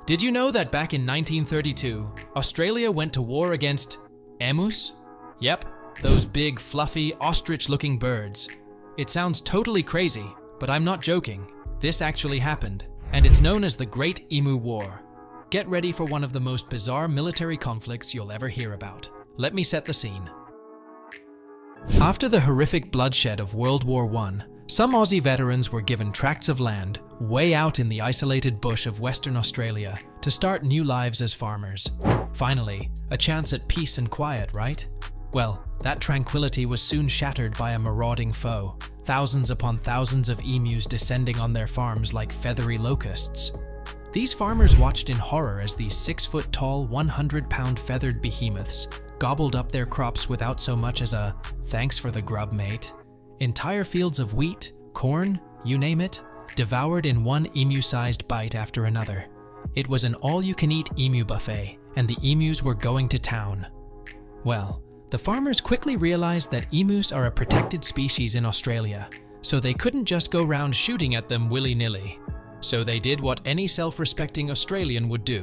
Did you know that back in 1932, Australia went to war against emus? Yep, those big, fluffy, ostrich-looking birds. It sounds totally crazy, but I'm not joking. This actually happened, and it's known as the Great Emu War. Get ready for one of the most bizarre military conflicts you'll ever hear about. Let me set the scene. After the horrific bloodshed of World War I, some Aussie veterans were given tracts of land way out in the isolated bush of Western Australia to start new lives as farmers. Finally, a chance at peace and quiet, right? Well, that tranquility was soon shattered by a marauding foe, thousands upon thousands of emus descending on their farms like feathery locusts. These farmers watched in horror as these 6-foot-tall, 100-pound feathered behemoths gobbled up their crops without so much as a "thanks for the grub, mate." Entire fields of wheat, corn, you name it, devoured in one emu-sized bite after another. It was an all-you-can-eat emu buffet, and the emus were going to town. Well, the farmers quickly realized that emus are a protected species in Australia, so they couldn't just go round shooting at them willy-nilly. So they did what any self-respecting Australian would do.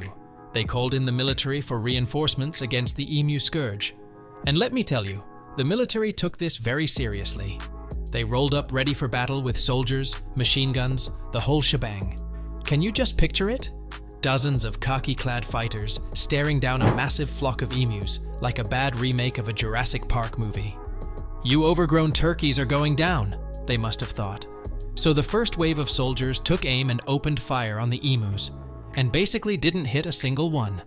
They called in the military for reinforcements against the emu scourge. And let me tell you, the military took this very seriously. They rolled up ready for battle with soldiers, machine guns, the whole shebang. Can you just picture it? Dozens of khaki-clad fighters staring down a massive flock of emus like a bad remake of a Jurassic Park movie. You overgrown turkeys are going down, they must have thought. So the first wave of soldiers took aim and opened fire on the emus, and basically didn't hit a single one.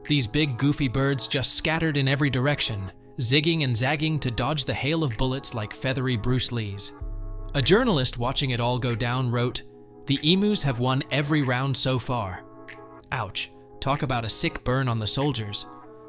These big goofy birds just scattered in every direction, zigging and zagging to dodge the hail of bullets like feathery Bruce Lees. A journalist watching it all go down wrote, "The emus have won every round so far." Ouch, talk about a sick burn on the soldiers.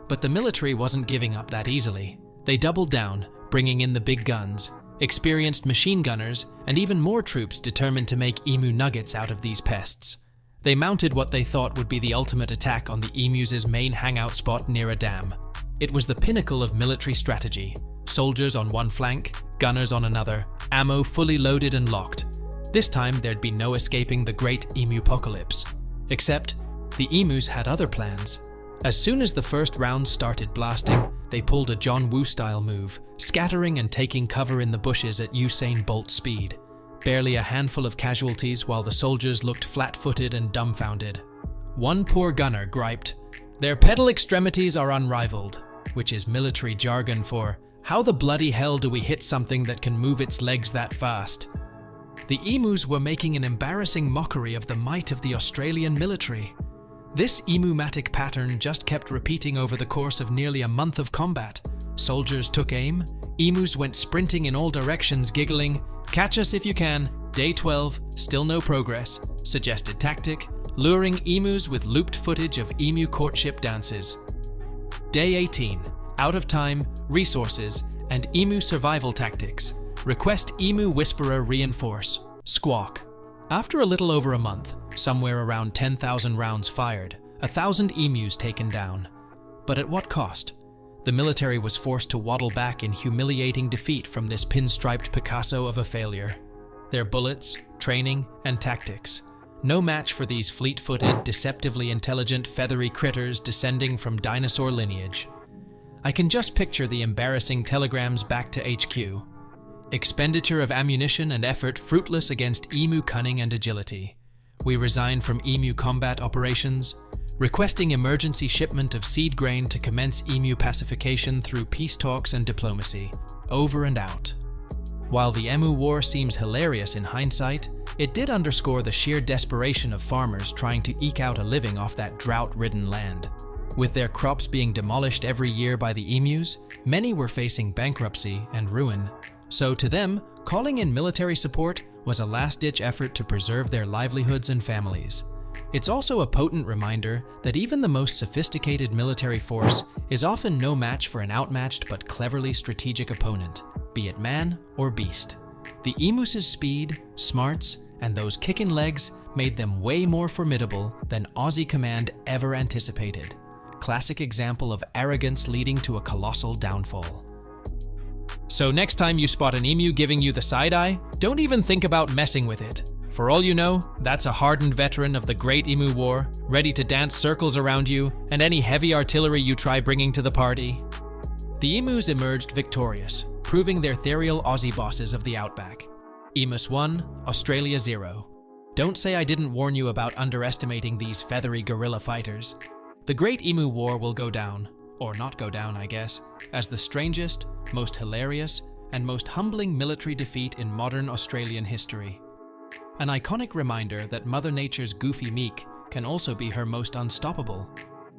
But the military wasn't giving up that easily. They doubled down, bringing in the big guns, experienced machine gunners, and even more troops determined to make emu nuggets out of these pests. They mounted what they thought would be the ultimate attack on the emus' main hangout spot near a dam. It was the pinnacle of military strategy. Soldiers on one flank, gunners on another, ammo fully loaded and locked. This time there'd be no escaping the Great Emu Apocalypse. Except, the emus had other plans. As soon as the first round started blasting, they pulled a John Woo-style move, scattering and taking cover in the bushes at Usain Bolt speed. Barely a handful of casualties while the soldiers looked flat-footed and dumbfounded. One poor gunner griped, "Their pedal extremities are unrivaled," which is military jargon for, "How the bloody hell do we hit something that can move its legs that fast?" The emus were making an embarrassing mockery of the might of the Australian military. This emu-matic pattern just kept repeating over the course of nearly a month of combat. Soldiers took aim, emus went sprinting in all directions giggling, "Catch us if you can, day 12, still no progress," suggested tactic, luring emus with looped footage of emu courtship dances. Day 18, out of time, resources, and emu survival tactics. Request emu whisperer reinforce. Squawk. After a little over a month, somewhere around 10,000 rounds fired, 1,000 emus taken down. But at what cost? The military was forced to waddle back in humiliating defeat from this pinstriped Picasso of a failure. Their bullets, training, and tactics. No match for these fleet-footed, deceptively intelligent, feathery critters descending from dinosaur lineage. I can just picture the embarrassing telegrams back to HQ. Expenditure of ammunition and effort fruitless against emu cunning and agility. We resign from emu combat operations. Requesting emergency shipment of seed grain to commence emu pacification through peace talks and diplomacy. Over and out. While the Emu War seems hilarious in hindsight, it did underscore the sheer desperation of farmers trying to eke out a living off that drought-ridden land. With their crops being demolished every year by the emus, many were facing bankruptcy and ruin. So to them, calling in military support was a last-ditch effort to preserve their livelihoods and families. It's also a potent reminder that even the most sophisticated military force is often no match for an outmatched but cleverly strategic opponent, be it man or beast. The emus' speed, smarts, and those kicking legs made them way more formidable than Aussie Command ever anticipated. Classic example of arrogance leading to a colossal downfall. So next time you spot an emu giving you the side eye, don't even think about messing with it. For all you know, that's a hardened veteran of the Great Emu War, ready to dance circles around you and any heavy artillery you try bringing to the party. The emus emerged victorious, proving they're ethereal Aussie bosses of the outback. Emus 1, Australia 0. Don't say I didn't warn you about underestimating these feathery guerrilla fighters. The Great Emu War will go down, or not go down I guess, as the strangest, most hilarious, and most humbling military defeat in modern Australian history. An iconic reminder that Mother Nature's goofy meek can also be her most unstoppable.